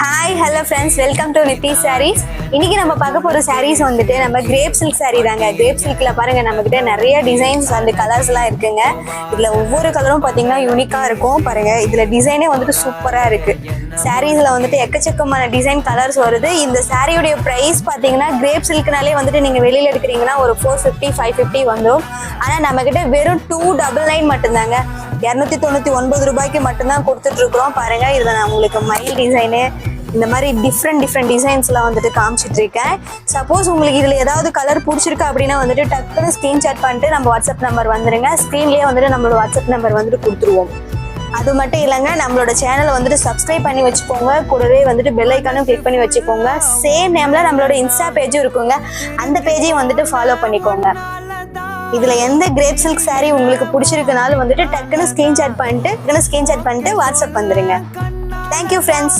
Hi hello friends, welcome to Nithi sarees. இன்னைக்கு நம்ம பார்க்க போகிற சாரீஸ் வந்துட்டு நம்ம கிரேப் சில்க் சாரீ தாங்க. கிரேப் சில்கில் பாருங்கள், நம்மக்கிட்ட நிறைய டிசைன்ஸ் அந்த கலர்ஸ்லாம் இருக்குங்க. இதில் ஒவ்வொரு கலரும் பார்த்தீங்கன்னா யூனிக்காக இருக்கும். பாருங்கள், இதில் டிசைனே வந்துட்டு சூப்பராக இருக்குது. சாரீஸில் வந்துட்டு எக்கச்சக்கமான டிசைன் கலர்ஸ் வருது. இந்த சாரியுடைய ப்ரைஸ் பார்த்தீங்கன்னா கிரேப் சில்க்னாலே வந்துட்டு நீங்கள் வெளியில் எடுக்கிறீங்கன்னா ஒரு 450 550 வந்துடும். ஆனால் நம்மக்கிட்ட வெறும் 299 மட்டும்தாங்க. 299 ரூபாய்க்கு மட்டும்தான் கொடுத்துட்ருக்குறோம். பாருங்கள், இதில் நான் உங்களுக்கு மயில் டிசைனு இந்த மாதிரி டிஃப்ரெண்ட் டிசைன்ஸ்லாம் வந்துட்டு காமிச்சிட்டு இருக்கேன். சப்போஸ் உங்களுக்கு இதில் ஏதாவது கலர் பிடிச்சிருக்கு அப்படின்னா வந்துட்டு டக்குன்னு ஸ்க்ரீன்ஷாட் பண்ணிட்டு நம்ம வாட்ஸ்அப் நம்பர் வந்துடுங்க. ஸ்க்ரீன்லேயே வந்துட்டு நம்மளோட வாட்ஸ்அப் நம்பர் வந்துட்டு கொடுத்துருவோம். அது மட்டும் இல்லைங்க, நம்மளோட சேனலை வந்துட்டு சப்ஸ்கிரைப் பண்ணி வச்சுக்கோங்க. கூடவே வந்துட்டு பெல் ஐக்கானும் கிளிக் பண்ணி வச்சுக்கோங்க. சேம் நேமில் நம்மளோட இன்ஸ்டா பேஜும் இருக்குங்க, அந்த பேஜையும் வந்துட்டு ஃபாலோ பண்ணிக்கோங்க. இதில் எந்த கிரேப் சில்க் சாரீ உங்களுக்கு பிடிச்சிருக்குனாலும் வந்துட்டு டக்குன்னு ஸ்க்ரீன்ஷாட் பண்ணிட்டு வாட்ஸ்அப் வந்துடுங்க. Thank you friends.